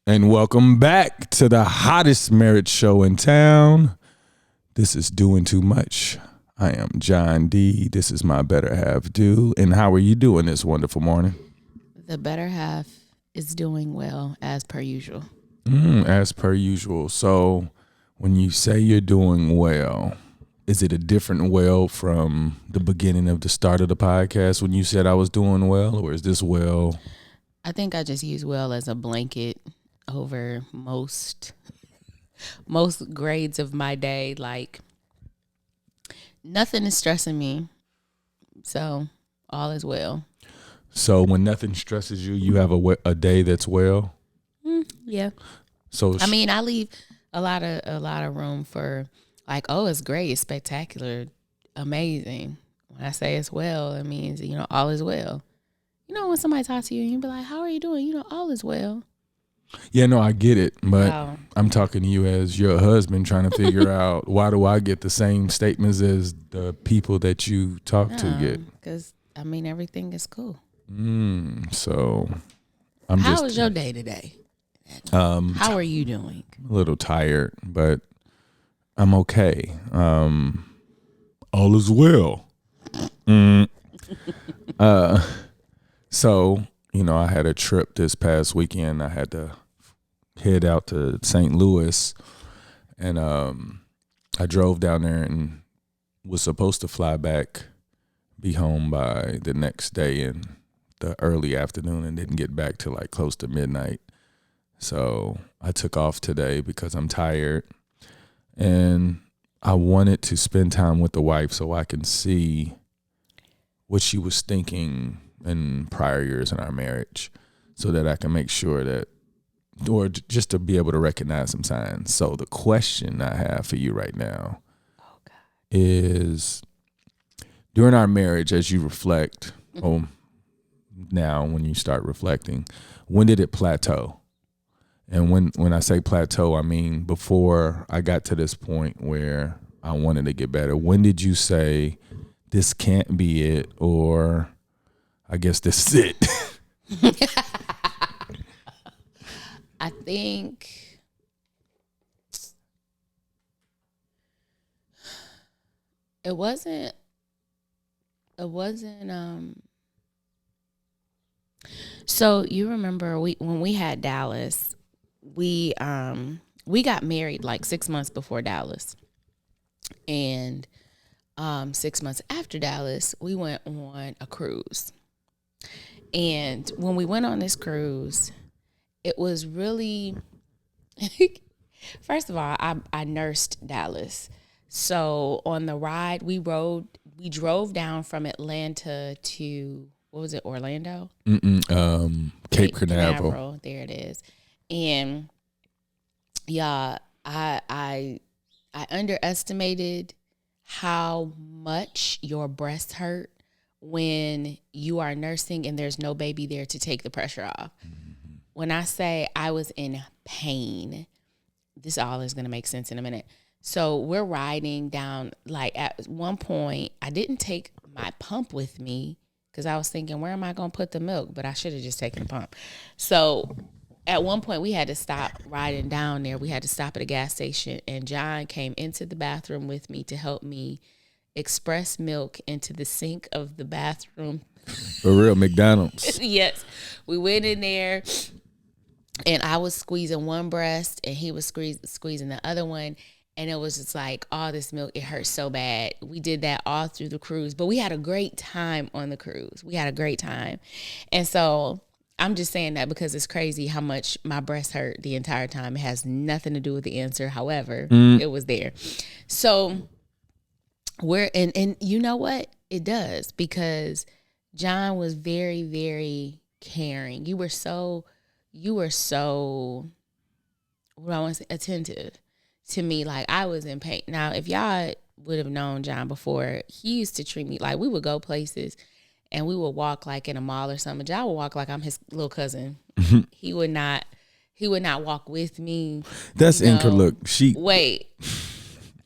And welcome back to the hottest marriage show in town. This is Doing Too Much. I am John D. This is my better half, Do. And how are you doing this wonderful morning? The better half is doing well, as per usual. As per usual. So when you say you're doing well, is it a different well from the beginning of the start of the podcast when you said I was doing well, or is this well? I think I just use well as a blanket over most grades of my day. Like, nothing is stressing me, so all is well. So when nothing stresses you, you have a day that's well? Yeah. So I mean, I leave a lot of room for like, oh, it's great, it's spectacular, amazing. When I say it's well, it means, all is well. When somebody talks to you and you be like, how are you doing? All is well. Yeah, no, I get it, but Wow. I'm talking to you as your husband trying to figure out why do I get the same statements as the people that you talk to get? Because, everything is cool. So How was your day today? How are you doing? A little tired, but I'm okay. All is well. So, I had a trip this past weekend. I had to head out to St. Louis, and I drove down there and was supposed to fly back, be home by the next day in the early afternoon, and didn't get back till like close to midnight. So I took off today because I'm tired, and I wanted to spend time with the wife so I can see what she was thinking in prior years in our marriage, so that I can make sure that, or just to be able to recognize some signs. So the question I have for you right now is, during our marriage, as you reflect, now when you start reflecting, when did it plateau? And when I say plateau, I mean before I got to this point where I wanted to get better. When did you say, this can't be it, or I guess this is it? I think it wasn't so you remember when we had Dallas, we got married like 6 months before Dallas. And 6 months after Dallas, we went on a cruise. And when we went on this cruise, it was really, first of all, I nursed Dallas. So on the ride, we drove down from Atlanta to, what was it, Orlando? Cape Canaveral. There it is. And yeah, I underestimated how much your breasts hurt when you are nursing and there's no baby there to take the pressure off. When I say I was in pain, this all is going to make sense in a minute. So we're riding down, like at one point, I didn't take my pump with me because I was thinking, where am I going to put the milk? But I should have just taken the pump. So at one point we had to stop riding down there. We had to stop at a gas station, and John came into the bathroom with me to help me express milk into the sink of the bathroom. For real, McDonald's. Yes. We went in there, and I was squeezing one breast, and he was squeezing the other one. And it was just like, all this milk, it hurt so bad. We did that all through the cruise. But we had a great time on the cruise. We had a great time. And so I'm just saying that because it's crazy how much my breast hurt the entire time. It has nothing to do with the answer. However, it was there. So and you know what? It does, because John was very, very caring. You were so, what do I want to say, attentive to me. Like, I was in pain. Now, if y'all would have known John before, he used to treat me like, we would go places and we would walk like in a mall or something. John would walk like I'm his little cousin. He would not walk with me. That's look. Wait,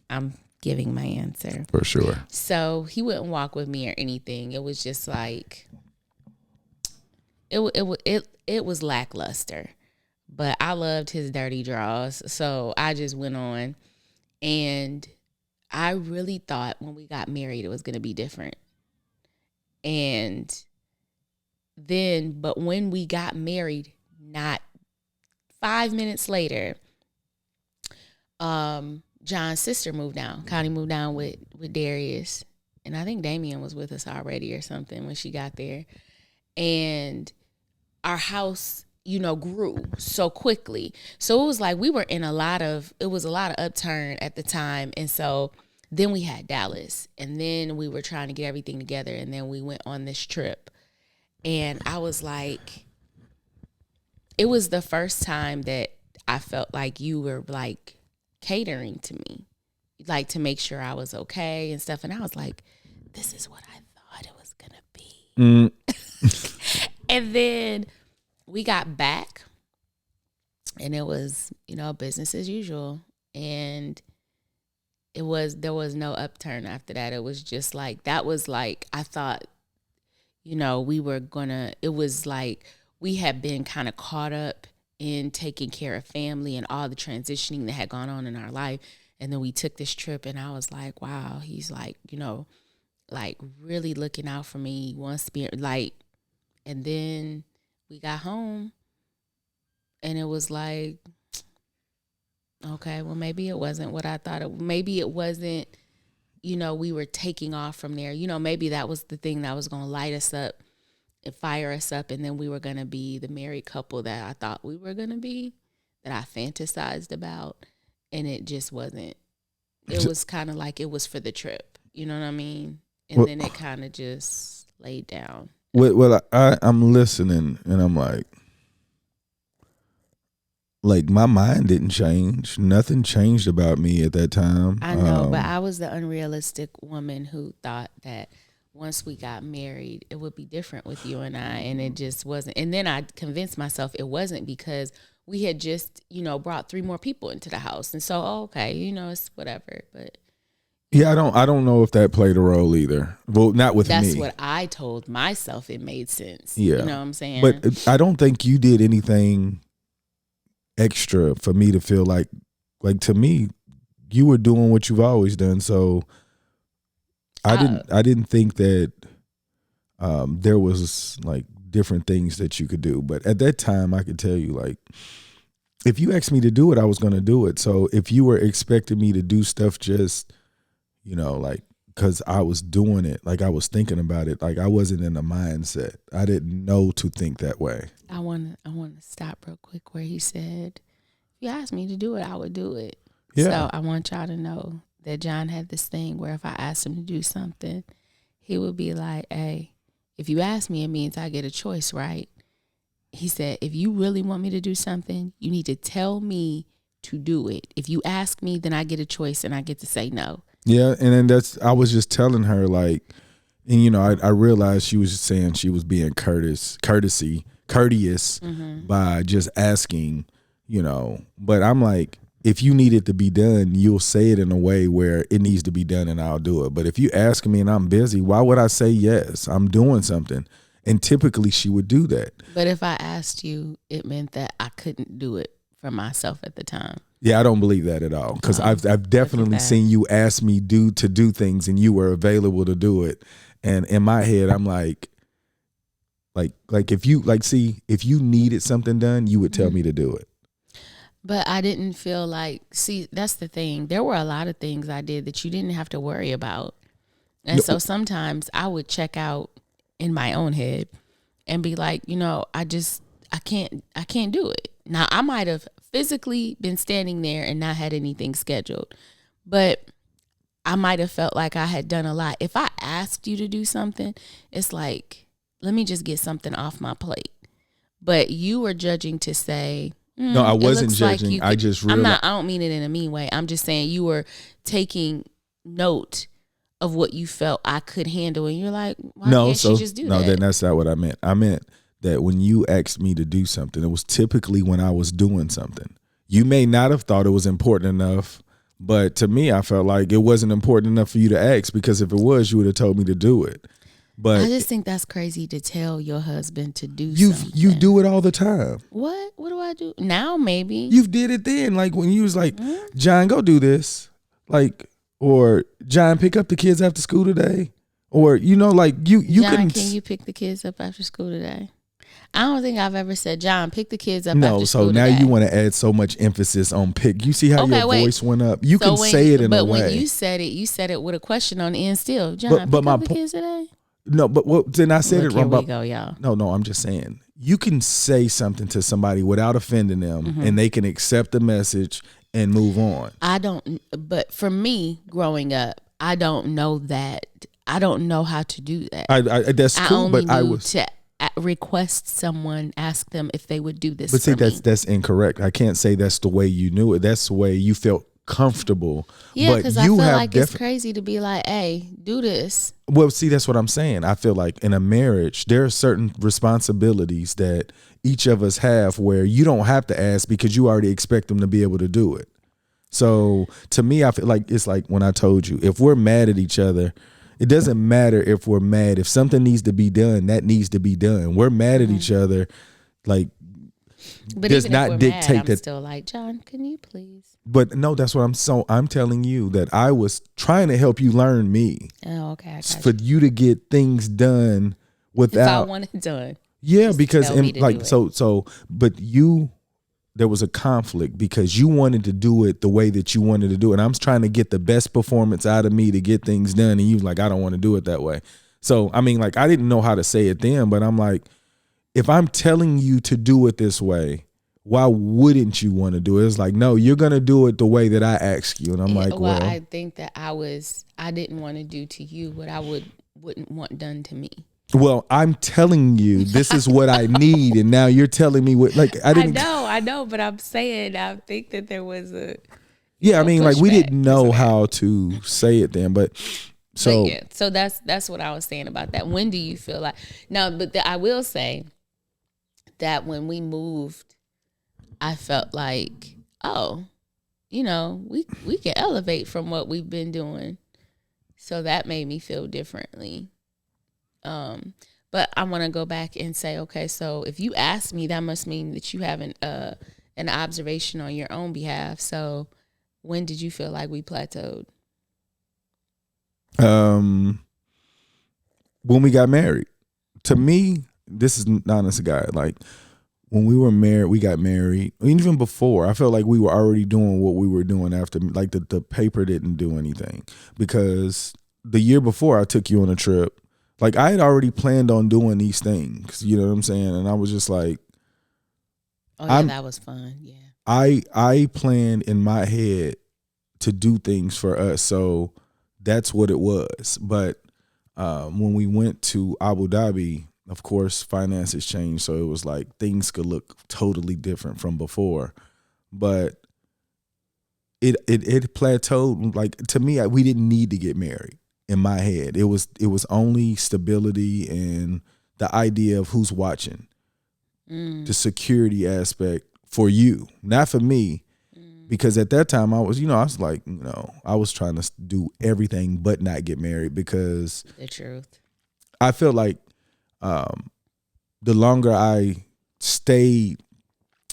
I'm giving my answer. For sure. So he wouldn't walk with me or anything. It was just like, it was lackluster. but I loved his dirty draws. So I just went on, and I really thought when we got married, it was going to be different. And then, but when we got married, not 5 minutes later, John's sister moved down. Connie moved down with Darius. And I think Damien was with us already or something when she got there. And our house, grew so quickly. So it was like we were in a lot of upturn at the time. And so then we had Dallas. And then we were trying to get everything together. And then we went on this trip. And I was like, it was the first time that I felt like you were like catering to me, like to make sure I was okay and stuff. And I was like, this is what I thought it was going to be. And then we got back and it was, business as usual. And there was no upturn after that. It was just like, that was like, I thought, it was like we had been kind of caught up in taking care of family and all the transitioning that had gone on in our life. And then we took this trip and I was like, wow, he's like, like really looking out for me, wants to be like, and then we got home and it was like, okay, well, maybe it wasn't what I thought maybe it wasn't, we were taking off from there. Maybe that was the thing that was going to light us up and fire us up. And then we were going to be the married couple that I thought we were going to be, that I fantasized about. And it just wasn't. It was kind of like it was for the trip. You know what I mean? And then it kind of just laid down. Well, I'm listening and I'm like my mind didn't change. Nothing changed about me at that time. I know, but I was the unrealistic woman who thought that once we got married, it would be different with you and I, and it just wasn't. And then I convinced myself it wasn't because we had just, brought 3 more people into the house. And so, okay, it's whatever. But yeah, I don't know if that played a role either. Well, not with me. That's what I told myself. It made sense. Yeah. You know what I'm saying? But I don't think you did anything extra for me to feel like to me, you were doing what you've always done. So I didn't think that there was like different things that you could do. But at that time, I could tell you, like, if you asked me to do it, I was going to do it. So if you were expecting me to do stuff just, like, because I was doing it, like I was thinking about it, like I wasn't in the mindset. I didn't know to think that way. I want to stop real quick where he said, if you asked me to do it, I would do it. Yeah. So I want y'all to know that John had this thing where if I asked him to do something, he would be like, hey, if you ask me, it means I get a choice, right? He said, if you really want me to do something, you need to tell me to do it. If you ask me, then I get a choice and I get to say no. Yeah, and then I was just telling her, like, and I realized she was just saying she was being courteous by just asking, but I'm like, if you need it to be done, you'll say it in a way where it needs to be done and I'll do it. But if you ask me and I'm busy, why would I say yes? I'm doing something. And typically she would do that. But if I asked you, it meant that I couldn't do it for myself at the time. Yeah, I don't believe that at all. Because I've definitely seen you ask me to do things and you were available to do it. And in my head, I'm like if you needed something done, you would tell me to do it. But I didn't feel like, that's the thing. There were a lot of things I did that you didn't have to worry about. And so sometimes I would check out in my own head and be like, I can't do it. Now, I might have physically been standing there and not had anything scheduled, but I might have felt like I had done a lot. If I asked you to do something, it's like, let me just get something off my plate. But you were judging to say, no, I wasn't judging. Like I just realized. I don't mean it in a mean way. I'm just saying you were taking note of what you felt I could handle. And you're like, why can't she just do that? No, then that's not what I meant. I meant that when you asked me to do something, it was typically when I was doing something. You may not have thought it was important enough, but to me, I felt like it wasn't important enough for you to ask, because if it was, you would have told me to do it. But I just think that's crazy to tell your husband to do you something. do it all the time. What do I do now? Maybe You did it then, like when you was like, John, go do this, like, or John, pick up the kids after school today, or like you John, can you pick the kids up after school today? I don't think I've ever said, John, pick the kids up after school so now today. you want to add so much emphasis on pick. You see how your voice went up. You can say it in a way. But when you said it with a question on the end still. John, but pick up the kids today? No, but then I said it wrong. Here we go, y'all. No, I'm just saying. You can say something to somebody without offending them, and they can accept the message and move on. But for me, growing up, I don't know that. I don't know how to do that. That's cool, but I was to request someone, ask them if they would do this. But see, that's incorrect. I can't say that's the way you knew it. That's the way you felt comfortable. Yeah, because I feel like it's crazy to be like, hey, do this. Well, see, that's what I'm saying. I feel like in a marriage, there are certain responsibilities that each of us have where you don't have to ask because you already expect them to be able to do it. So to me, I feel like it's like when I told you, if we're mad at each other, it doesn't matter if we're mad. If something needs to be done, that needs to be done. We're mad at each other, like, but does even not if we're dictate mad, that. I'm still like, John, can you please? But no, that's what I'm telling you that I was trying to help you learn me. Oh, okay. I got for you to get things done without. If I want it done. Yeah, because but there was a conflict because you wanted to do it the way that you wanted to do it. And I'm trying to get the best performance out of me to get things done. And you like, I don't want to do it that way. So, I mean, like, I didn't know how to say it then, but I'm like, if I'm telling you to do it this way, why wouldn't you want to do it? It's like, no, you're going to do it the way that I ask you. And I'm like, well, I think that I didn't want to do to you what I wouldn't want done to me. Well, I'm telling you, this is what I need, and now you're telling me what. Like I didn't. I know, but I'm saying I think that there was a. Yeah, I mean, like we didn't know how to say it then, but so. But yeah, so that's what I was saying about that. When do you feel like no? But I will say that when we moved, I felt like, oh, we can elevate from what we've been doing, so that made me feel differently. But I want to go back and say, okay, so if you ask me, that must mean that you have an observation on your own behalf. So when did you feel like we plateaued? When we got married. To me, this is not honest to God. Like when we were married, we got married. Even before, I felt like we were already doing what we were doing after. Like the paper didn't do anything because the year before I took you on a trip. Like I had already planned on doing these things, you know what I'm saying? And I was just like, oh yeah, that was fun. Yeah. I planned in my head to do things for us. So that's what it was. But when we went to Abu Dhabi, of course, finances changed. So it was like things could look totally different from before. But it plateaued. Like to me, we didn't need to get married. In my head, it was only stability and the idea of who's watching, the security aspect for you, not for me, because at that time I was like, I was trying to do everything but not get married because the truth. I feel like the longer I stayed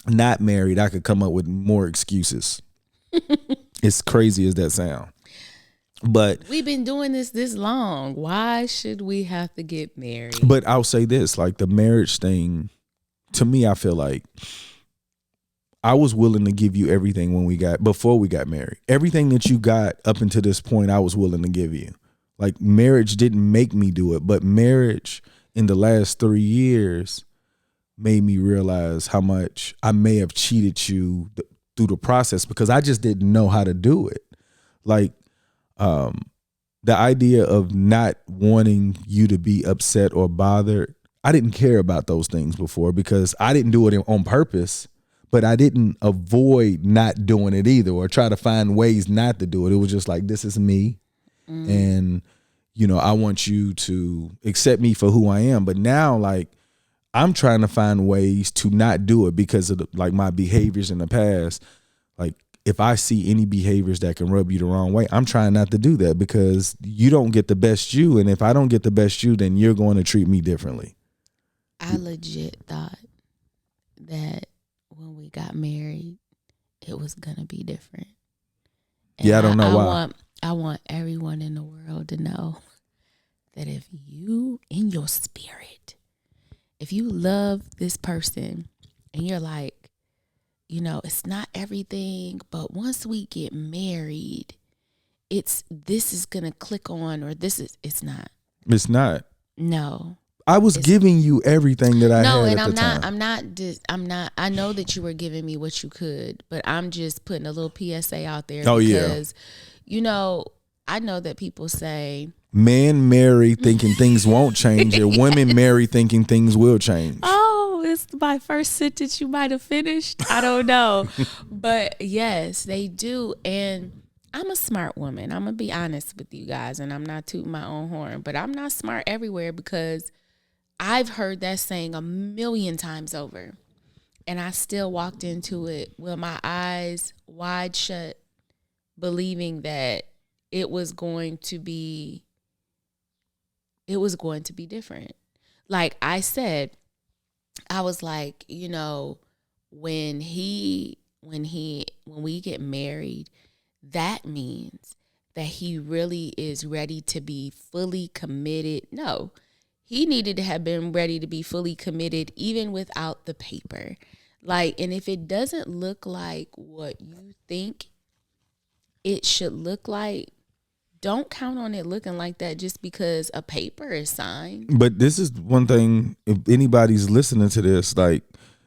not married, I could come up with more excuses. As crazy as that sound. But we've been doing this long. Why should we have to get married? But I'll say this, like the marriage thing, to me, I feel like I was willing to give you everything before we got married. Everything that you got up until this point, I was willing to give you. Like marriage didn't make me do it, but marriage in the last 3 years made me realize how much I may have cheated you through the process because I just didn't know how to do it. Like, the idea of not wanting you to be upset or bothered, I didn't care about those things before because I didn't do it on purpose, but I didn't avoid not doing it either or try to find ways not to do it. It was just like, this is me. And, I want you to accept me for who I am. But now, like, I'm trying to find ways to not do it because of my behaviors in the past. Like, if I see any behaviors that can rub you the wrong way, I'm trying not to do that because you don't get the best you. And if I don't get the best you, then you're going to treat me differently. I legit thought that when we got married, it was going to be different. And I don't know why. I want everyone in the world to know that if you, in your spirit, if you love this person and you're like, it's not everything, but once we get married, this is going to click on, or it's not. It's not. No. I was giving you everything that I had at the time. I know that you were giving me what you could, but I'm just putting a little PSA out there because, I know that people say, men marry thinking things won't change, and women marry thinking things will change. Oh, it's my first sentence you might have finished. I don't know. But yes, they do. And I'm a smart woman. I'm going to be honest with you guys, and I'm not tooting my own horn, but I'm not smart everywhere because I've heard that saying 1,000,000 times over. And I still walked into it with my eyes wide shut, believing that it was going to be different. Like I said, I was like, when we get married, that means that he really is ready to be fully committed. No, he needed to have been ready to be fully committed even without the paper. Like, and if it doesn't look like what you think it should look like, don't count on it looking like that just because a paper is signed. But this is one thing, if anybody's listening to this, like,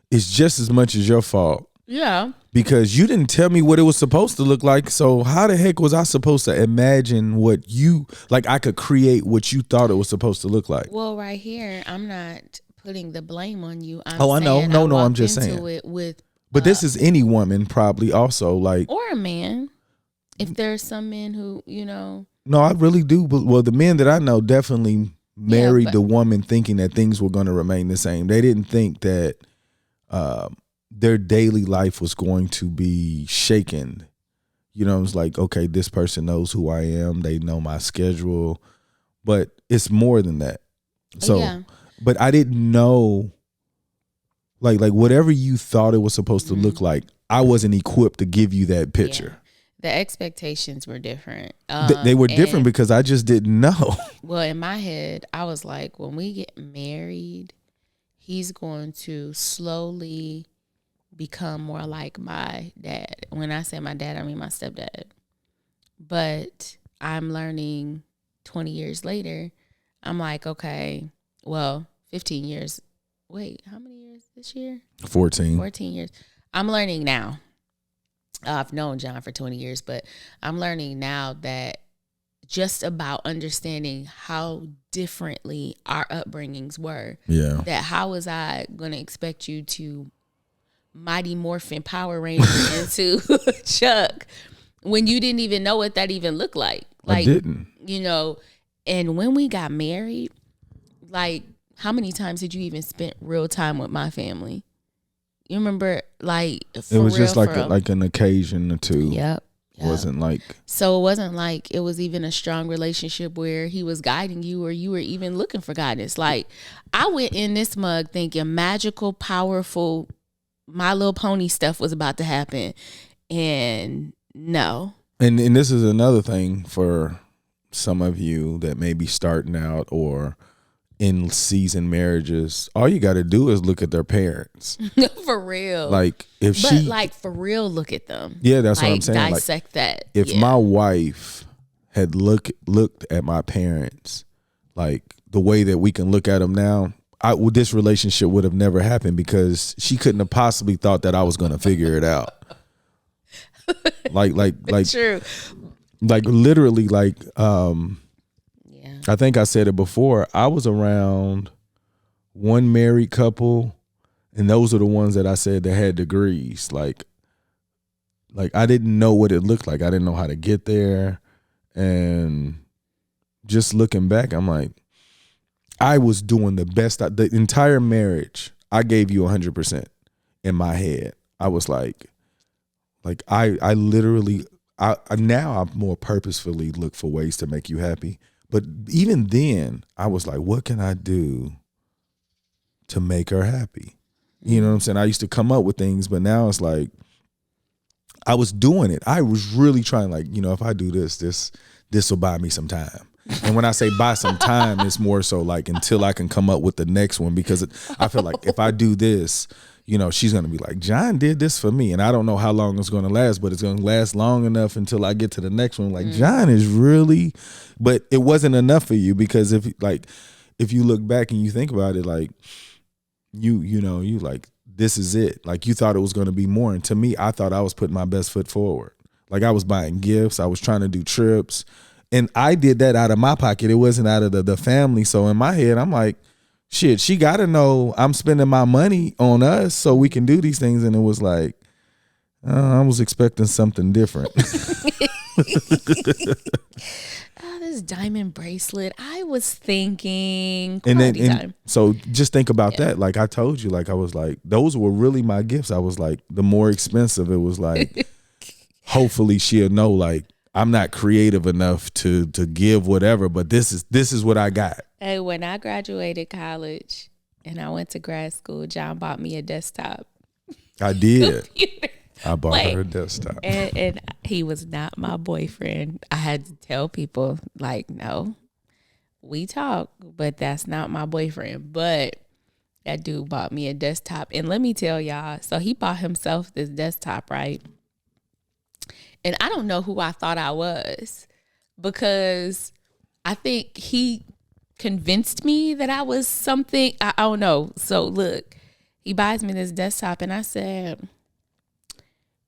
it's just as much as your fault. Yeah. Because you didn't tell me what it was supposed to look like. So how the heck was I supposed to imagine what I could create what you thought it was supposed to look like? Well, right here, I'm not putting the blame on you. I know. No, I'm just saying. But this is any woman probably also, like. Or a man. If there's some men who, No, I really do. But, well, the men that I know definitely married the woman thinking that things were going to remain the same. They didn't think that their daily life was going to be shaken. It's like, okay, this person knows who I am. They know my schedule. But it's more than that. So, but I didn't know, like whatever you thought it was supposed to look like, I wasn't equipped to give you that picture. Yeah. The expectations were different. They were different because I just didn't know. Well, in my head, I was like, when we get married, he's going to slowly become more like my dad. When I say my dad, I mean my stepdad. But I'm learning 20 years later, I'm like, okay, well, 15 years. Wait, how many years this year? 14 years. I'm learning now. I've known John for 20 years, but I'm learning now that just about understanding how differently our upbringings were. Yeah. That how was I going to expect you to Mighty Morphin Power Ranger into Chuck when you didn't even know what that even looked like? I didn't. And when we got married, like, how many times did you even spend real time with my family? You remember, like, it was just like an occasion or two. Yep. It wasn't like. So it wasn't like it was even a strong relationship where he was guiding you or you were even looking for guidance. Like, I went in this mug thinking magical, powerful, My Little Pony stuff was about to happen. And no. And this is another thing for some of you that may be starting out or in season marriages. All you got to do is look at their parents. For real. Like for real, look at them. Yeah, that's what I'm saying. Dissect that. If my wife had looked at my parents, like the way that we can look at them now, this relationship would have never happened because she couldn't have possibly thought that I was going to figure it out. like True. Like literally, like I think I said it before. I was around one married couple, and those are the ones that I said that had degrees. Like I didn't know what it looked like. I didn't know how to get there. And just looking back, I'm like, I was doing the best. The entire marriage, I gave you 100% in my head. I was like, Like I literally, now I more purposefully look for ways to make you happy. But even then, I was like, what can I do to make her happy? You know what I'm saying? I used to come up with things, but now it's like I was doing it. I was really trying, like, if I do this will buy me some time. And when I say buy some time, it's more so like until I can come up with the next one, because I feel like if I do this, she's going to be like, John did this for me. And I don't know how long it's going to last, but it's going to last long enough until I get to the next one. Like, John is really, but it wasn't enough for you, because if you look back and you think about it, like, you like, this is it. Like, you thought it was going to be more. And to me, I thought I was putting my best foot forward. Like, I was buying gifts. I was trying to do trips. And I did that out of my pocket. It wasn't out of the family. So in my head, I'm like, shit, she got to know I'm spending my money on us so we can do these things. And it was like, I was expecting something different. This diamond bracelet, I was thinking and quality time. So just think about that. Like I told you, like I was like, those were really my gifts. I was like, the more expensive, it was like, hopefully she'll know, like, I'm not creative enough to give whatever, but this is what I got. Hey, when I graduated college and I went to grad school, John bought me a desktop. I did. I bought her a desktop. And he was not my boyfriend. I had to tell people, like, no, we talk, but that's not my boyfriend. But that dude bought me a desktop. And let me tell y'all, so he bought himself this desktop, right? And I don't know who I thought I was, because I think he convinced me that I was something. I don't know. So look, he buys me this desktop and I said,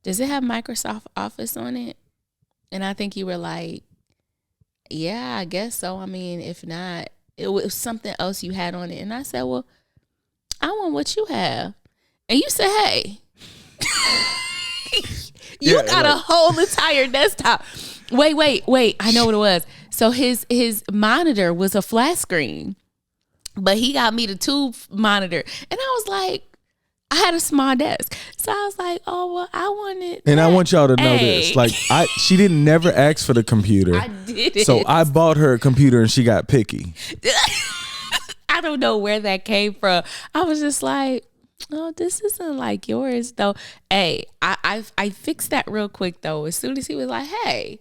does it have Microsoft Office on it? And I think you were like, yeah, I guess so. I mean, if not, it was something else you had on it. And I said, well, I want what you have. And you said, hey, you got a whole entire desktop. Wait. I know what it was. So his monitor was a flat screen, but he got me the tube monitor. And I was like, I had a small desk. So I was like, oh, well, I wanted And that. I want y'all to know this. Like, she didn't never ask for the computer. I did it. So I bought her a computer and she got picky. I don't know where that came from. I was just like, oh, this isn't like yours, though. Hey, I fixed that real quick, though. As soon as he was like, hey,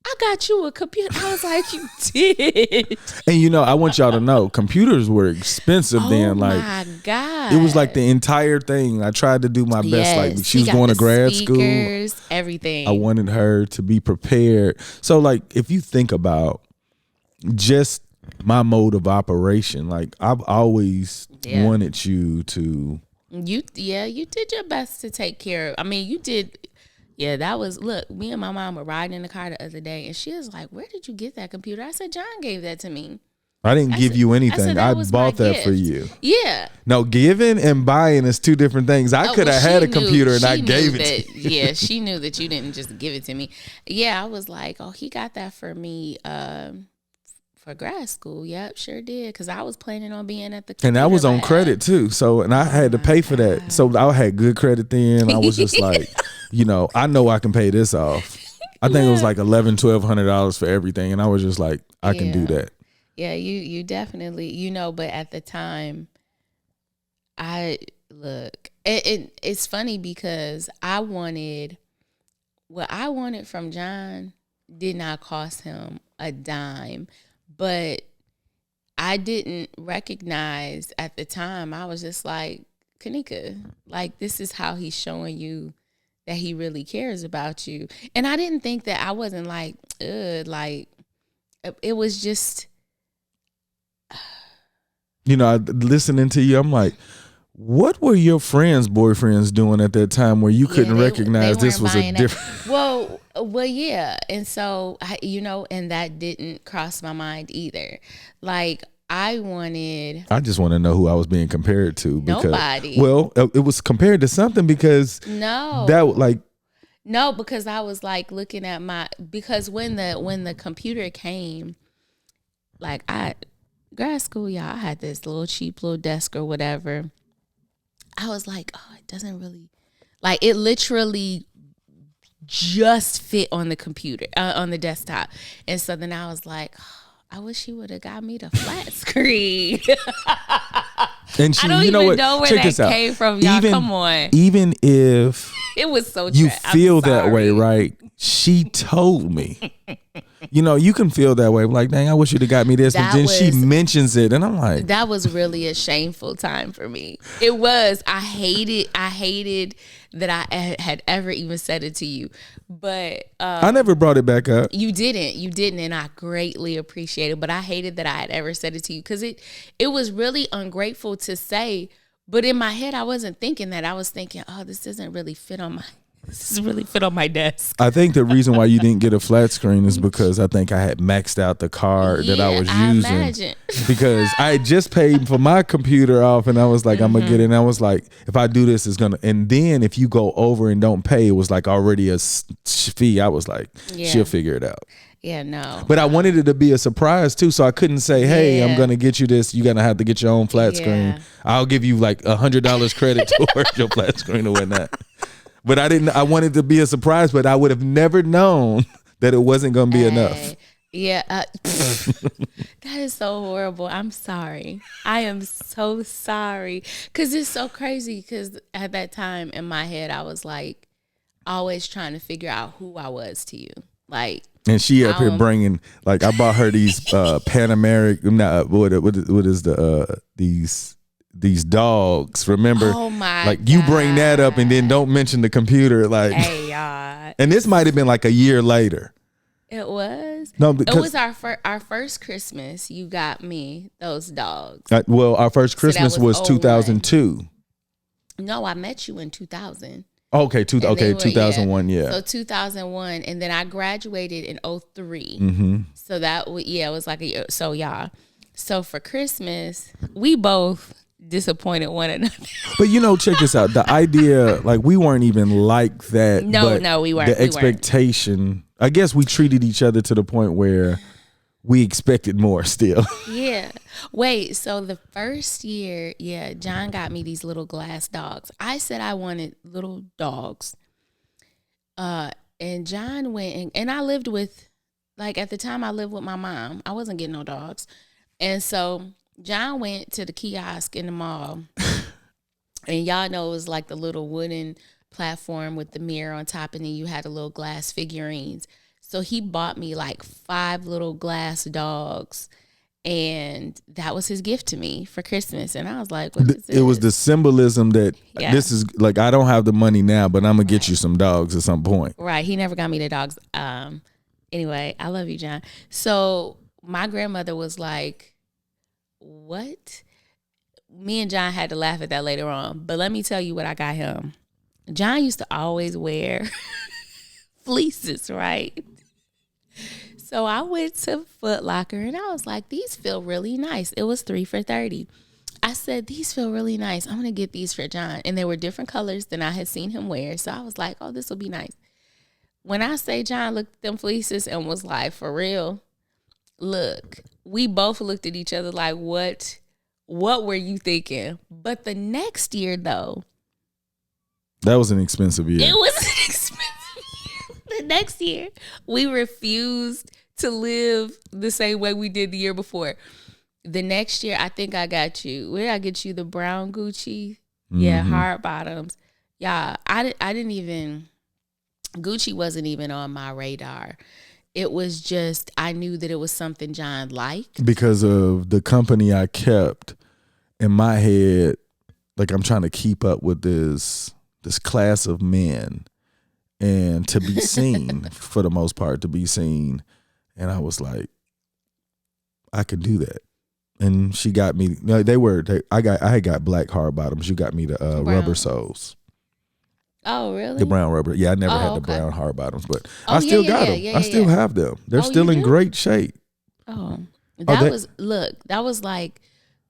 I got you a computer. I was like, you did. And I want y'all to know, computers were expensive then. Like, oh my God. it was like the entire thing. I tried to do my best. Yes, Like, she was going to grad school. Everything. I wanted her to be prepared. So, like, if you think about just my mode of operation, like, I've always wanted you to. You did your best to take care of. I mean, you did. Yeah, that was, look, me and my mom were riding in the car the other day, and she was like, where did you get that computer? I said, John gave that to me. I didn't give you anything. I bought that for you. Yeah. No, giving and buying is two different things. I could have had a computer and I gave it to you. Yeah, she knew that you didn't just give it to me. Yeah, I was like, oh, he got that for me for grad school. Yep, sure did. Because I was planning on being at the computer And that was on lab. credit too. So, and I had to pay for that. So I had good credit then. I was just like, I know I can pay this off. I think it was like $1,100-$1,200 for everything. And I was just like, I can do that. Yeah, you definitely, but at the time, it's funny because what I wanted from John did not cost him a dime, but I didn't recognize at the time. I was just like, Kanika, like, this is how he's showing you that he really cares about you. And I didn't think that, I wasn't like, like, it was just, listening to you, I'm like, what were your friends' boyfriends doing at that time where you couldn't recognize this was a different? Well, yeah. And so, and that didn't cross my mind either. Like, I just want to know who I was being compared to. Because, nobody. Well, it was compared to something because because I was like looking at because when the computer came, like, grad school, y'all, I had this little cheap little desk or whatever. I was like, oh, it doesn't really, like, it literally just fit on the computer, on the desktop. And so then I was like, I wish he would have got me the flat screen. And I don't even know where Check that came from, y'all. Come on. Even if it was so you feel that way, right? She told me. You can feel that way. Like, dang, I wish you'd have got me this. But then she mentions it, and I'm like, that was really a shameful time for me. It was. I hated that I had ever even said it to you. But I never brought it back up. You didn't, and I greatly appreciate it. But I hated that I had ever said it to you because it was really ungrateful to say. But in my head, I wasn't thinking that. I was thinking, oh, this doesn't really fit on my desk. I think the reason why you didn't get a flat screen is because I think I had maxed out the card that I was using. Imagine. Because I had just paid for my computer off, and I was like, I'm gonna get it. And I was like, if I do this, it's gonna. And then if you go over and don't pay, it was like already a fee. I was like, she'll figure it out. Yeah, no. But I wanted it to be a surprise too, so I couldn't say, "Hey, I'm gonna get you this. You're gonna have to get your own flat screen. I'll give you like $100 credit towards your flat screen or whatnot." But I wanted to be a surprise, but I would have never known that it wasn't going to be enough. Yeah. That is so horrible. I'm sorry. I am so sorry. Because it's so crazy because at that time in my head, I was like always trying to figure out who I was to you. Like, and she up here bringing, like, I bought her these Pan American, what is these dogs, remember? Oh my like God. You bring that up and then don't mention the computer, like. Hey, y'all. And this might have been like a year later. It was. No, it was our first Christmas. You got me those dogs. Our first Christmas was 2002. No, I met you in 2000. Okay, 2001, yeah. So 2001, and then I graduated in 03. Mm-hmm. So that it was like a year. So y'all. So for Christmas, we both disappointed one another. But check this out. The idea, like, we weren't even like that. No, we weren't. The expectation, I guess we treated each other to the point where we expected more still. Yeah. Wait, so the first year, John got me these little glass dogs. I said I wanted little dogs. And John went and I lived with, like, at the time I lived with my mom. I wasn't getting no dogs. And so John went to the kiosk in the mall, and y'all know it was like the little wooden platform with the mirror on top, and then you had the little glass figurines. So he bought me like 5 little glass dogs, and that was his gift to me for Christmas. And I was like, what is this? It was the symbolism that this is like, I don't have the money now, but I'm going to get you some dogs at some point. Right. He never got me the dogs. Anyway, I love you, John. So my grandmother was like, what? Me and John had to laugh at that later on. But let me tell you what I got him. John used to always wear fleeces, right? So I went to Foot Locker and I was like, these feel really nice. It was 3 for $30. I said, these feel really nice. I'm going to get these for John. And they were different colors than I had seen him wear. So I was like, oh, this will be nice. When I say John looked at them fleeces and was like, for real? Look, we both looked at each other like, what were you thinking? But the next year, though. That was an expensive year. It was an expensive year. The next year, we refused to live the same way we did the year before. The next year, I think I got you. Where did I get you? The brown Gucci? Yeah, hard bottoms. Yeah, I didn't even, Gucci wasn't even on my radar. It was just, I knew that it was something John liked. Because of the company I kept in my head, like, I'm trying to keep up with this class of men and to be seen, for the most part, to be seen. And I was like, I could do that. And she got me, I had got black hard bottoms. You got me the rubber soles. Oh, really? The brown rubber. Yeah, I never had the brown hard bottoms, but I still got them. I still have them. They're still in great shape. Oh, that was like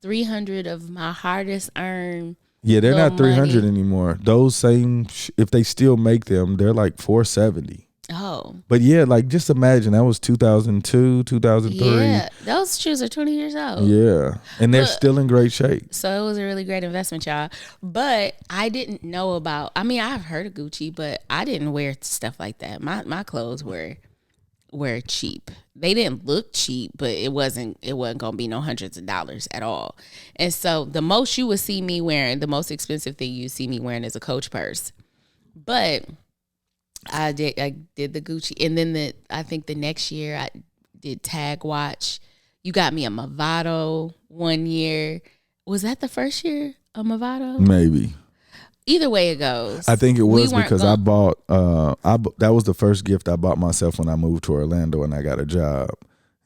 300 of my hardest earned. Yeah, they're not 300 anymore. Those same, if they still make them, they're like 470. Oh, No. But yeah, like just imagine that was 2002, 2003. Yeah, those shoes are 20 years old. Yeah, and they're still in great shape. So it was a really great investment, y'all. But I didn't know about. I mean, I've heard of Gucci, but I didn't wear stuff like that. My clothes were cheap. They didn't look cheap, but it wasn't gonna be no hundreds of dollars at all. And so the most you would see me wearing, the most expensive thing you see me wearing is a Coach purse. But I did the Gucci, and then I think the next year I did Tag Watch. You got me a Movado one year. Was that the first year of Movado? Maybe. Either way it goes. I think it was because I bought. That was the first gift I bought myself when I moved to Orlando and I got a job.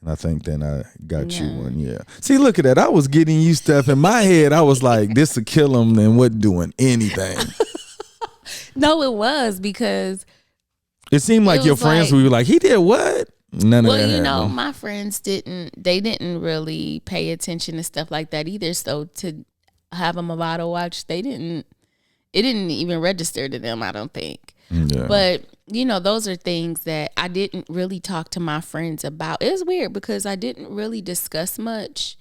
And I think then I got you one. Yeah. See, look at that. I was getting you stuff in my head. I was like, this would kill him and wasn't doing anything. No, it was because it seemed like your friends were like, he did what? None of that. Well, you know, my friends didn't really pay attention to stuff like that either. So to have a Movado watch, it didn't even register to them, I don't think. Yeah. But, you know, those are things that I didn't really talk to my friends about. It was weird because I didn't really discuss much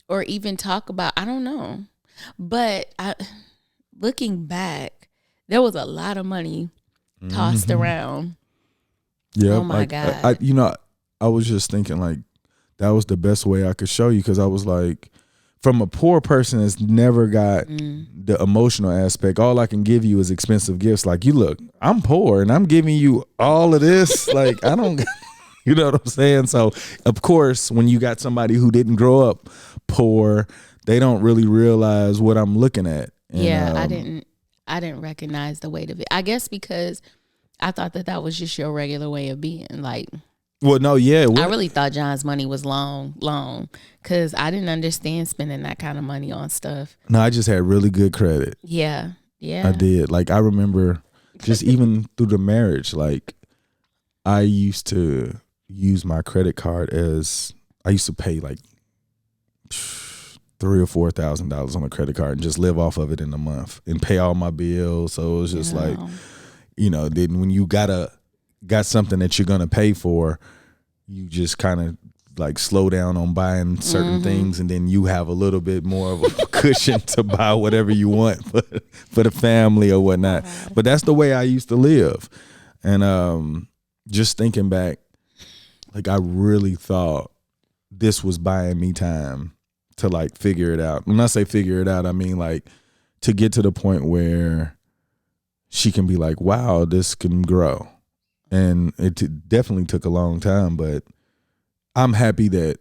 or even talk about, I don't know. But looking back, there was a lot of money tossed around. Yeah. Oh my God. I was just thinking like that was the best way I could show you, because I was like, from a poor person that's never got the emotional aspect, all I can give you is expensive gifts. Like, you look, I'm poor and I'm giving you all of this. Like, I don't, you know what I'm saying? So, of course, when you got somebody who didn't grow up poor, they don't really realize what I'm looking at. And, yeah, I didn't recognize the weight of it. I guess because I thought that was just your regular way of being. Like, well, no, yeah. I really thought John's money was long, because I didn't understand spending that kind of money on stuff. No, I just had really good credit. Yeah. I did. Like, I remember just even through the marriage, like, I used to use my credit card I used to pay like $3,000 or $4,000 on a credit card and just live off of it in a month and pay all my bills. So it was just like, you know, then when you got something that you're gonna pay for, you just kind of like slow down on buying certain things, and then you have a little bit more of a cushion to buy whatever you want for the family or whatnot. But that's the way I used to live. And just thinking back, like, I really thought this was buying me time to like figure it out. When I say figure it out, I mean like to get to the point where she can be like, wow, this can grow. And it definitely took a long time, but I'm happy that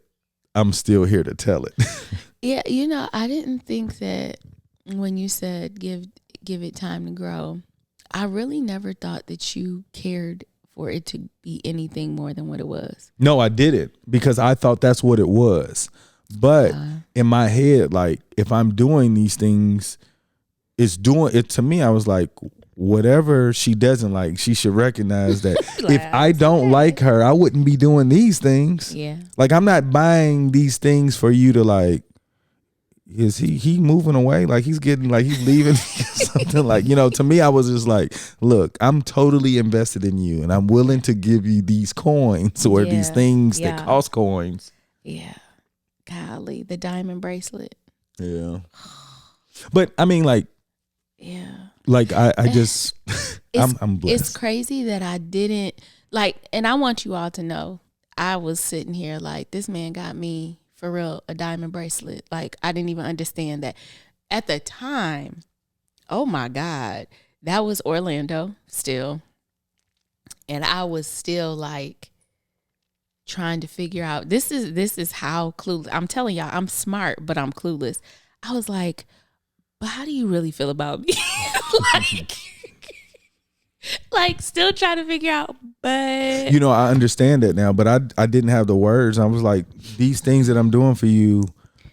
I'm still here to tell it. Yeah, you know, I didn't think that when you said give it time to grow, I really never thought that you cared for it to be anything more than what it was. No, I didn't, because I thought that's what it was. But in my head, like, if I'm doing these things, it's doing it to me. I was like, whatever she doesn't like, she should recognize that if I don't like her, I wouldn't be doing these things. Yeah. Like, I'm not buying these things for you to like, is he moving away? Like, he's getting, like, he's leaving something. Like, you know, to me, I was just like, look, I'm totally invested in you and I'm willing to give you these coins or these things that cost coins. Yeah. Golly, the diamond bracelet. Yeah. But I mean, like, yeah. Like, I just, I'm blessed. It's crazy that I didn't, like, and I want you all to know, I was sitting here like, this man got me, for real, a diamond bracelet. Like, I didn't even understand that. At the time, oh my God, that was Orlando still. And I was still like trying to figure out, this is how clueless, I'm telling y'all, I'm smart, but I'm clueless. I was like, but how do you really feel about me? like still trying to figure out, but you know, I understand that now, but I didn't have the words. I was like, these things that I'm doing for you,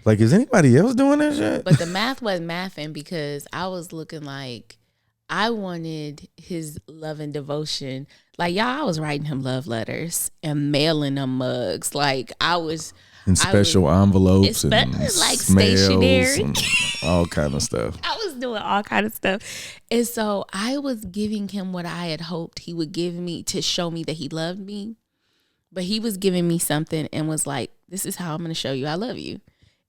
like, is anybody else doing that shit? But the math wasn't mathing, because I was looking like I wanted his love and devotion. Like, y'all, I was writing him love letters and mailing him mugs. Like, I was in special envelopes and like stationery and all kind of stuff. I was doing all kind of stuff. And so I was giving him what I had hoped he would give me to show me that he loved me. But he was giving me something and was like, this is how I'm going to show you I love you.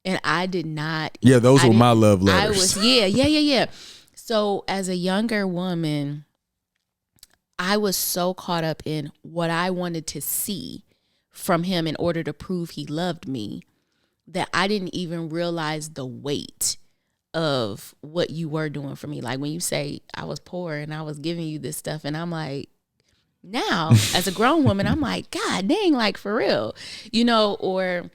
And I did not. Yeah, those were my love letters. Yeah. So as a younger woman, I was so caught up in what I wanted to see from him in order to prove he loved me that I didn't even realize the weight of what you were doing for me. Like when you say I was poor and I was giving you this stuff, and I'm like, now as a grown woman, I'm like, God dang, like for real, or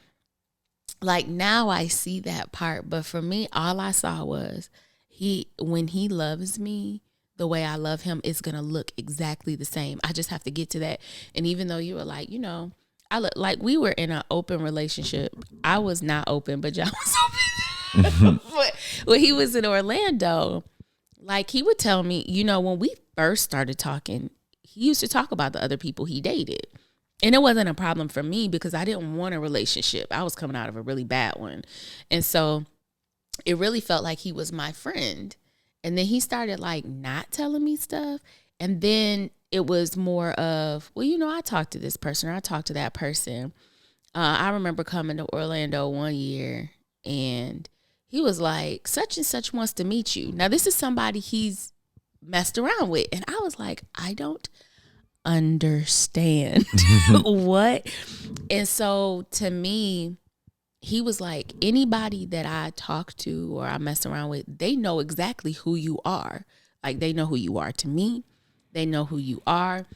like now I see that part. But for me, all I saw was when he loves me, the way I love him is going to look exactly the same. I just have to get to that. And even though you were like, I look like we were in an open relationship. I was not open, but John was open. But when he was in Orlando, like he would tell me, when we first started talking, he used to talk about the other people he dated. And it wasn't a problem for me because I didn't want a relationship. I was coming out of a really bad one. And so it really felt like he was my friend. And then he started like not telling me stuff. And then it was more of, well, I talked to this person or I talked to that person. I remember coming to Orlando one year and he was like, such and such wants to meet you. Now, this is somebody he's messed around with. And I was like, I don't understand what. And so to me, he was like, anybody that I talk to or I mess around with, they know exactly who you are. Like they know who you are to me. They know who you are.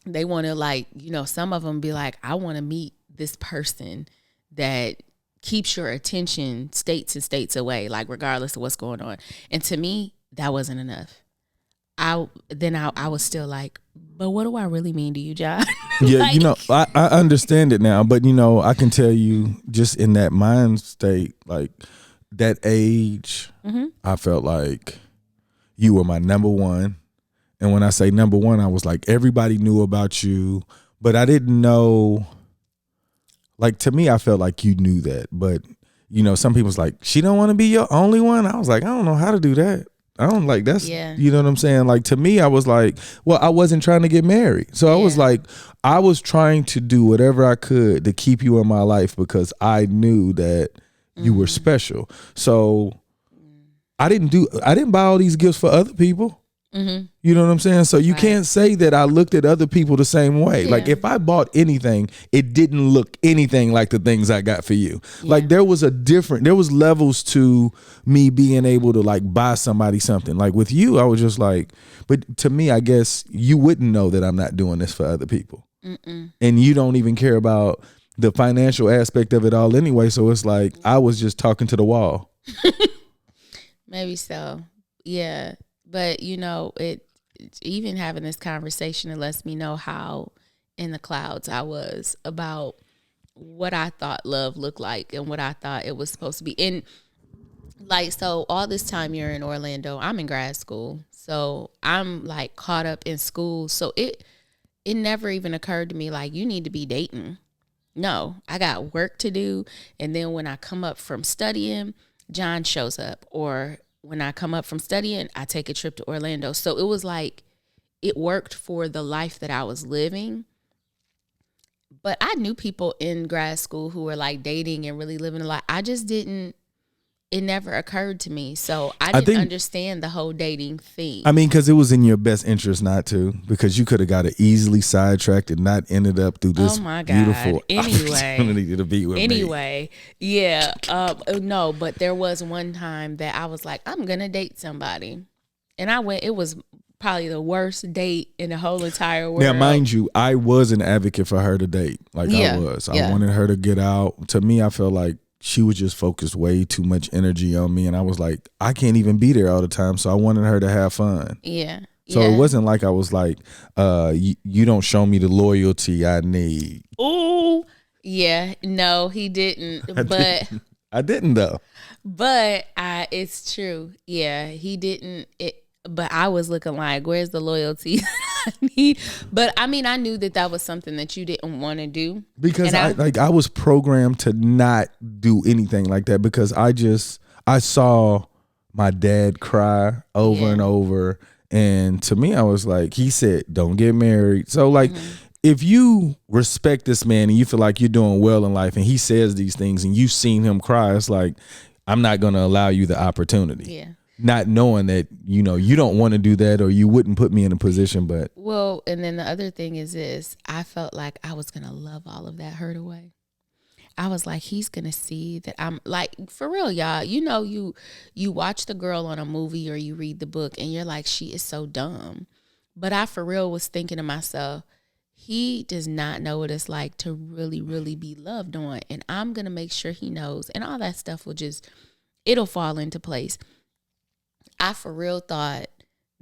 They want to like, some of them be like, I want to meet this person that keeps your attention states and states away, like regardless of what's going on. And to me, that wasn't enough. I was still like, but what do I really mean to you, John? Yeah, I understand it now, but I can tell you just in that mind state, like that age, I felt like you were my number one. And when I say number one, I was like, everybody knew about you, but I didn't know, like to me, I felt like you knew that. But, some people's like, she don't want to be your only one. I was like, I don't know how to do that. I don't like that's, You know what I'm saying? Like to me, I was like, well, I wasn't trying to get married. So I was like, I was trying to do whatever I could to keep you in my life because I knew that you were special. So I didn't buy all these gifts for other people. You know what I'm saying? So you can't say that I looked at other people the same way. Yeah. Like if I bought anything, it didn't look anything like the things I got for you. Yeah. Like there was levels to me being able to like buy somebody something. Like with you, I was just like, but to me, I guess you wouldn't know that I'm not doing this for other people. And you don't even care about the financial aspect of it all anyway. So it's like, I was just talking to the wall. Maybe so. Yeah. But, even having this conversation, it lets me know how in the clouds I was about what I thought love looked like and what I thought it was supposed to be. And like, so all this time you're in Orlando, I'm in grad school. So I'm like caught up in school. So it never even occurred to me like, you need to be dating. No, I got work to do. And then when I come up from studying, John shows up, or when I come up from studying, I take a trip to Orlando. So it was like, it worked for the life that I was living. But I knew people in grad school who were like dating and really living a life. It never occurred to me. So I didn't understand the whole dating thing. I mean, because it was in your best interest not to, because you could have got it easily sidetracked and not ended up through this beautiful opportunity to be with me. Yeah. No, but there was one time that I was like, I'm going to date somebody. And I went, it was probably the worst date in the whole entire world. Now, mind you, I was an advocate for her to date. Like I was. I wanted her to get out. To me, I felt like she was just focused way too much energy on me. And I was like, I can't even be there all the time. So I wanted her to have fun. Yeah. So it wasn't like I was like, you don't show me the loyalty I need. Oh, yeah. No, he didn't. I didn't though. But it's true. Yeah, he didn't. But I was looking like, where's the loyalty I need? But I mean, I knew that was something that you didn't want to do. Because I was programmed to not do anything like that because I saw my dad cry over and over. And to me, I was like, he said, don't get married. So like, if you respect this man and you feel like you're doing well in life and he says these things and you've seen him cry, it's like, I'm not going to allow you the opportunity. Yeah. Not knowing that, you know, you don't want to do that or you wouldn't put me in a position, but. Well, and then the other thing is this, I felt like I was going to love all of that hurt away. I was like, he's going to see that I'm like, for real, y'all, you know, you watch the girl on a movie or you read the book and you're like, she is so dumb. But I for real was thinking to myself, he does not know what it's like to really, really be loved on. And I'm going to make sure he knows. And all that stuff will just, it'll fall into place. I for real thought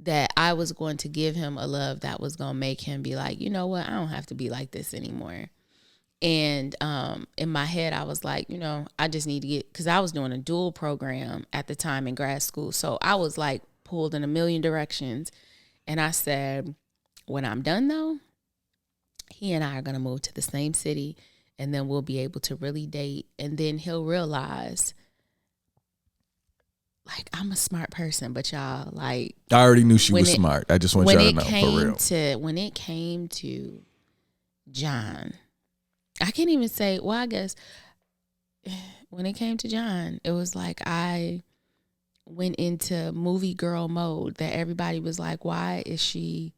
that I was going to give him a love that was going to make him be like, you know what, I don't have to be like this anymore. And in my head, I was like, you know, I just need to get, because I was doing a dual program at the time in grad school. So I was like pulled in a million directions. And I said, when I'm done though, he and I are going to move to the same city and then we'll be able to really date. And then he'll realize, like, I'm a smart person, but y'all, like, I already knew she was smart. I just want y'all to know, for real. When it came to John, I can't even say, well, I guess when it came to John, it was like I went into movie girl mode that everybody was like, why is she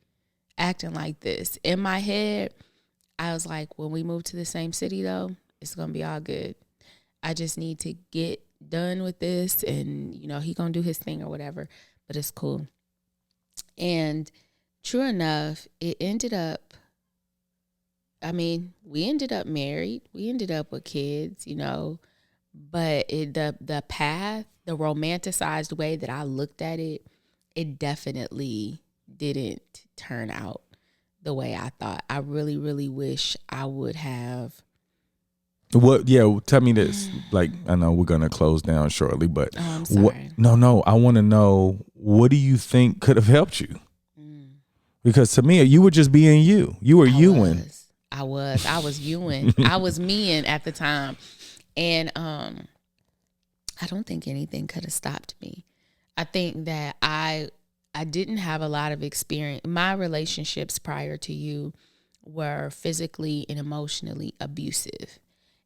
acting like this? In my head, I was like, when we move to the same city, though, it's going to be all good. I just need to get done with this and, you know, he going to do his thing or whatever, but it's cool. And true enough, it ended up, I mean, we ended up married. We ended up with kids, you know, but the path, the romanticized way that I looked at it, it definitely didn't turn out the way I thought. I really, really wish I would have. What? Yeah, tell me this. Like, I know we're gonna close down shortly, but I'm sorry. No, I want to know, what do you think could have helped you? Because to me, you were just being you. You were youing. I was youing. I was meing at the time, and I don't think anything could have stopped me. I think that I didn't have a lot of experience. My relationships prior to you were physically and emotionally abusive.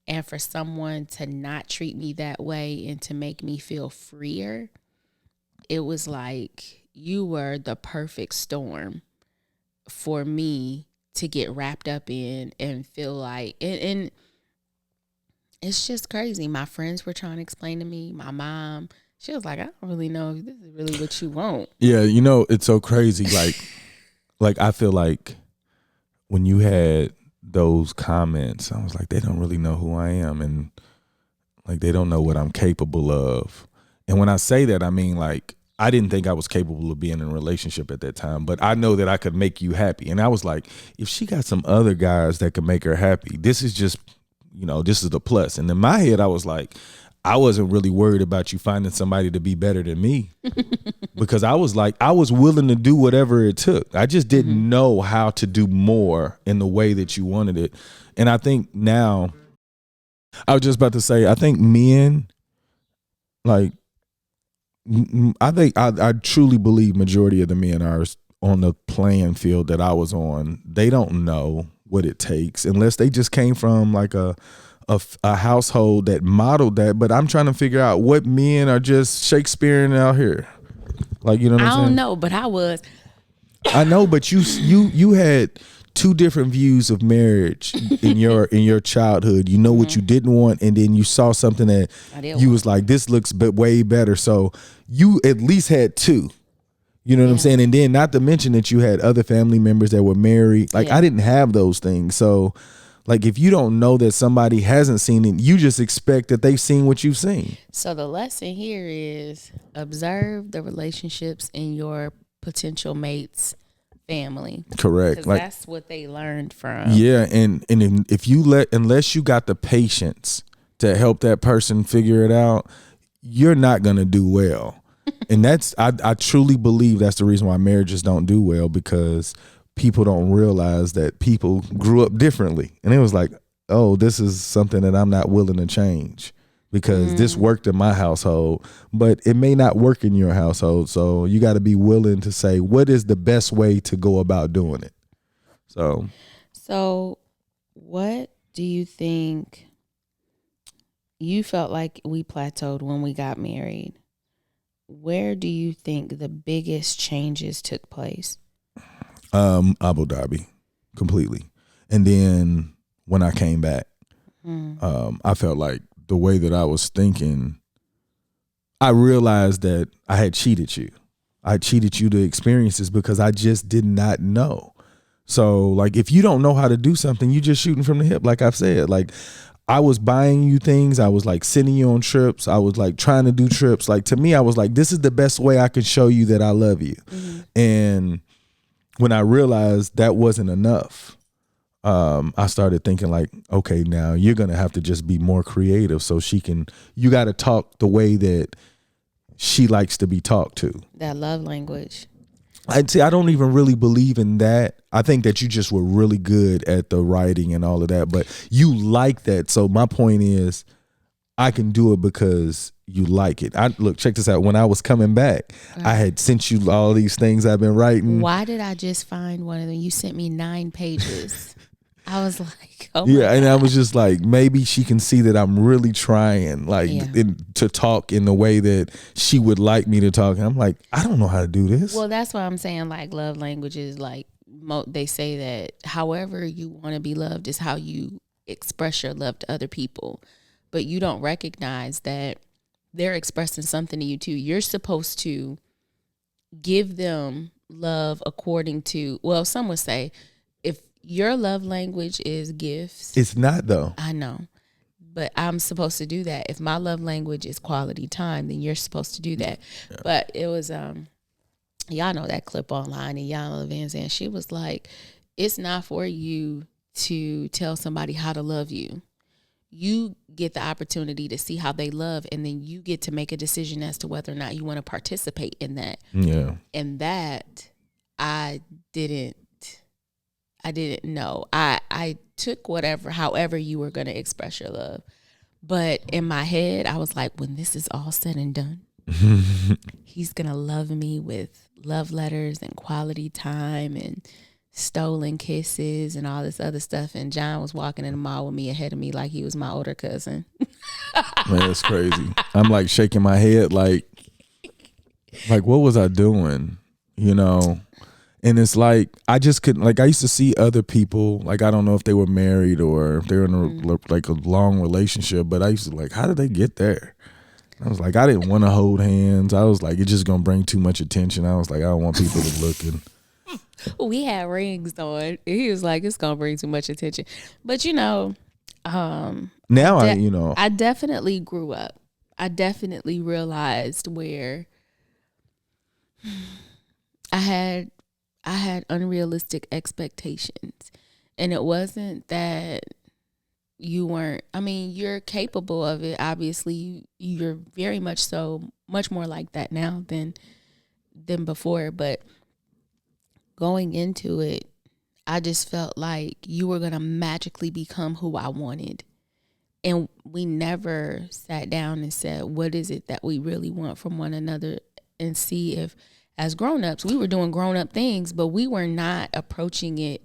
And for someone to not treat me that way and to make me feel freer, it was like you were the perfect storm for me to get wrapped up in and feel like, and it's just crazy. My friends were trying to explain to me, my mom, she was like, I don't really know if this is really what you want. Yeah, you know, it's so crazy. Like I feel like when you had those comments, I was like, they don't really know who I am, and like they don't know what I'm capable of. And when I say that, I mean, like, I didn't think I was capable of being in a relationship at that time, but I know that I could make you happy. And I was like, if she got some other guys that could make her happy, this is just, you know, this is the plus. And in my head, I was like, I wasn't really worried about you finding somebody to be better than me because I was like, I was willing to do whatever it took. I just didn't know how to do more in the way that you wanted it. And I think now, I was just about to say, I think men, like, I truly believe majority of the men are on the playing field that I was on. They don't know what it takes unless they just came from like a household that modeled that. But I'm trying to figure out what men are just Shakespearean out here. Like, you know what I'm saying? I don't know, but I was. I know, but you had two different views of marriage in your childhood. You know what you didn't want, and then you saw something that you was like, this looks way better. So you at least had two. You know what I'm saying? And then not to mention that you had other family members that were married. Like, I didn't have those things. So like, if you don't know that somebody hasn't seen it, you just expect that they've seen what you've seen. So the lesson here is observe the relationships in your potential mate's family. Correct. Like, that's what they learned from. Yeah, and if you unless you got the patience to help that person figure it out, you're not gonna do well. And that's I truly believe that's the reason why marriages don't do well, because people don't realize that people grew up differently. And it was like, oh, this is something that I'm not willing to change. because this worked in my household, but it may not work in your household. So you got to be willing to say, what is the best way to go about doing it? So what do you think? You felt like we plateaued when we got married. Where do you think the biggest changes took place? Abu Dhabi, completely. And then when I came back, I felt like the way that I was thinking, I realized that I had cheated you. I cheated you to experiences because I just did not know. So like, if you don't know how to do something, you just shooting from the hip. Like I've said, like I was buying you things. I was like sending you on trips. I was like trying to do trips. Like to me, I was like, this is the best way I can show you that I love you. And when I realized that wasn't enough, I started thinking like, okay, now you're going to have to just be more creative so you got to talk the way that she likes to be talked to. That love language. I'd say I don't even really believe in that. I think that you just were really good at the writing and all of that, but you like that. So my point is, I can do it because you like it. Look, check this out. When I was coming back, I had sent you all these things I've been writing. Why did I just find one of them? You sent me 9 pages. I was like, oh yeah, my and God. I was just like, maybe she can see that I'm really trying, like, to talk in the way that she would like me to talk. And I'm like, I don't know how to do this. Well, that's why I'm saying like love languages. Like they say that however you want to be loved is how you express your love to other people, but you don't recognize that they're expressing something to you too. You're supposed to give them love according to. Well, some would say, if your love language is gifts. It's not though. I know. But I'm supposed to do that. If my love language is quality time, then you're supposed to do that. Yeah. But it was y'all know that clip online, and Yana Van Zandt, she was like, it's not for you to tell somebody how to love you. You get the opportunity to see how they love, and then you get to make a decision as to whether or not you want to participate in that. Yeah. And that I didn't know. I took however you were going to express your love. But in my head, I was like, when this is all said and done, he's going to love me with love letters and quality time and stolen kisses and all this other stuff. And John was walking in the mall with me ahead of me like he was my older cousin. Man, that's crazy. I'm like shaking my head like what was I doing? You know? And it's like, I just couldn't, like, I used to see other people, like, I don't know if they were married or if they were in a long relationship, but I used to like, how did they get there? I was like, I didn't want to hold hands. I was like, it's just going to bring too much attention. I was like, I don't want people to look. And we had rings on. He was like, it's going to bring too much attention. But, now I definitely grew up. I definitely realized where I had unrealistic expectations, and it wasn't that you weren't. I mean, you're capable of it. Obviously, you're very much more like that now than before. But going into it, I just felt like you were gonna magically become who I wanted, and we never sat down and said, "What is it that we really want from one another?" and see if. As grown-ups, we were doing grown-up things, but we were not approaching it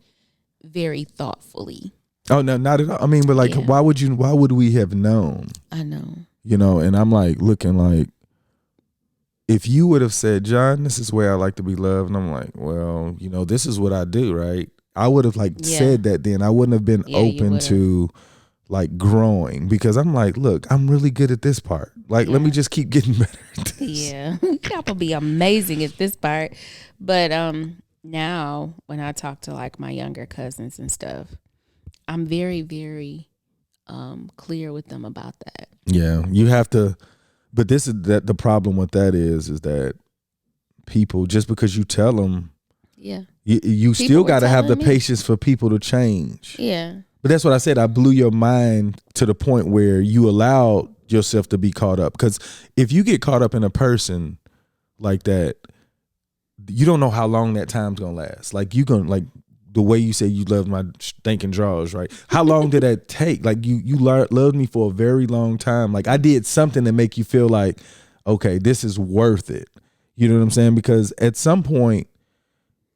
very thoughtfully. Oh, no, not at all. I mean, but like, why would we have known? I know. And I'm like looking like, if you would have said, John, this is where I like to be loved. And I'm like, well, this is what I do, right? I would have said that then. I wouldn't have been open to like growing, because I'm like, look, I'm really good at this part. Like, let me just keep getting better at this. Yeah. Y'all will be amazing at this part. But now when I talk to like my younger cousins and stuff, I'm very, very clear with them about that. Yeah. You have to, but this is that the problem with that is that people, just because you tell them, you still got to have the patience for people to change. Yeah. But that's what I said. I blew your mind to the point where you allowed yourself to be caught up. Because if you get caught up in a person like that, you don't know how long that time's gonna last. Like, you gonna the way you said you loved my stinking drawers, right? How long did that take? Like you loved me for a very long time. Like I did something to make you feel like, okay, this is worth it. You know what I'm saying? Because at some point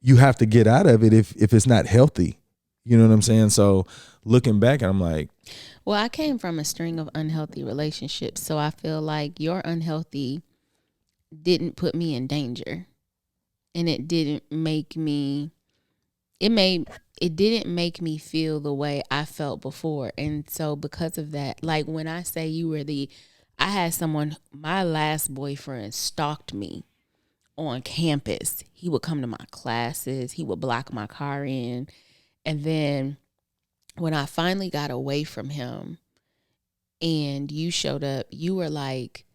you have to get out of it if it's not healthy. You know what I'm saying? So looking back, I'm like, well, I came from a string of unhealthy relationships, so I feel like your unhealthy didn't put me in danger, and it didn't make me. It didn't make me feel the way I felt before, and so because of that, like when I say you were I had someone. My last boyfriend stalked me on campus. He would come to my classes. He would block my car in, and then when I finally got away from him and you showed up, you were like,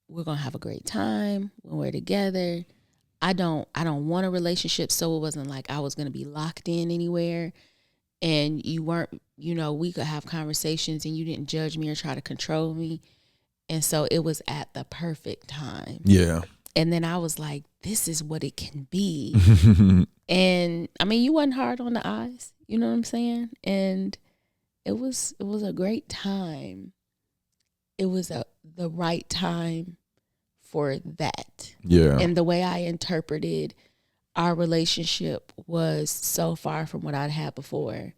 we're going to have a great time when we're together. I don't want a relationship. So it wasn't like I was going to be locked in anywhere. And you weren't, we could have conversations and you didn't judge me or try to control me. And so it was at the perfect time. Yeah. And then I was like, this is what it can be. And I mean, you wasn't hard on the eyes. You know what I'm saying? And it was a great time. It was the right time for that. Yeah. And the way I interpreted our relationship was so far from what I'd had before.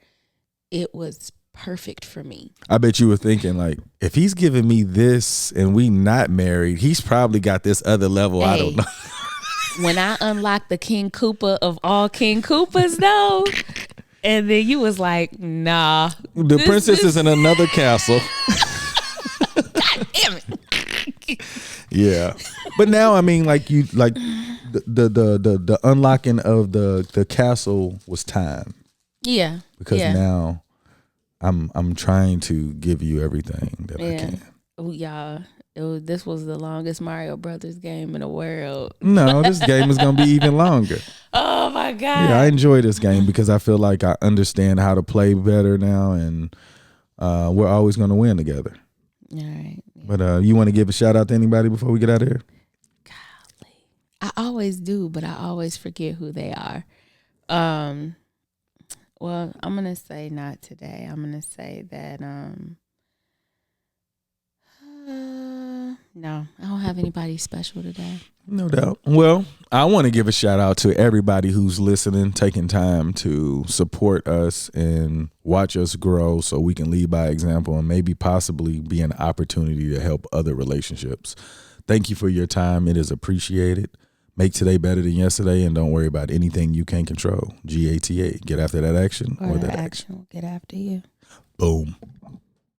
It was perfect for me. I bet you were thinking like, if he's giving me this and we not married, he's probably got this other level. I don't know. When I unlocked the King Koopa of all King Koopas, though, and then you was like, nah. The princess is in another castle. God damn it. Yeah. But now, I mean, like the unlocking of the castle was time. Yeah. Because now I'm trying to give you everything that I can. Oh, y'all. This was the longest Mario Brothers game in the world. No, this game is going to be even longer. Oh, my God. Yeah, I enjoy this game because I feel like I understand how to play better now, and we're always going to win together. All right. Yeah. But you want to give a shout out to anybody before we get out of here? Golly. I always do, but I always forget who they are. Well, I'm going to say not today. I'm going to say that... no, I don't have anybody special today. No doubt. Well, I want to give a shout out to everybody who's listening, taking time to support us and watch us grow so we can lead by example and maybe possibly be an opportunity to help other relationships. Thank you for your time. It is appreciated. Make today better than yesterday, and don't worry about anything you can't control. GATA. Get after that action or that action will get after you. Boom.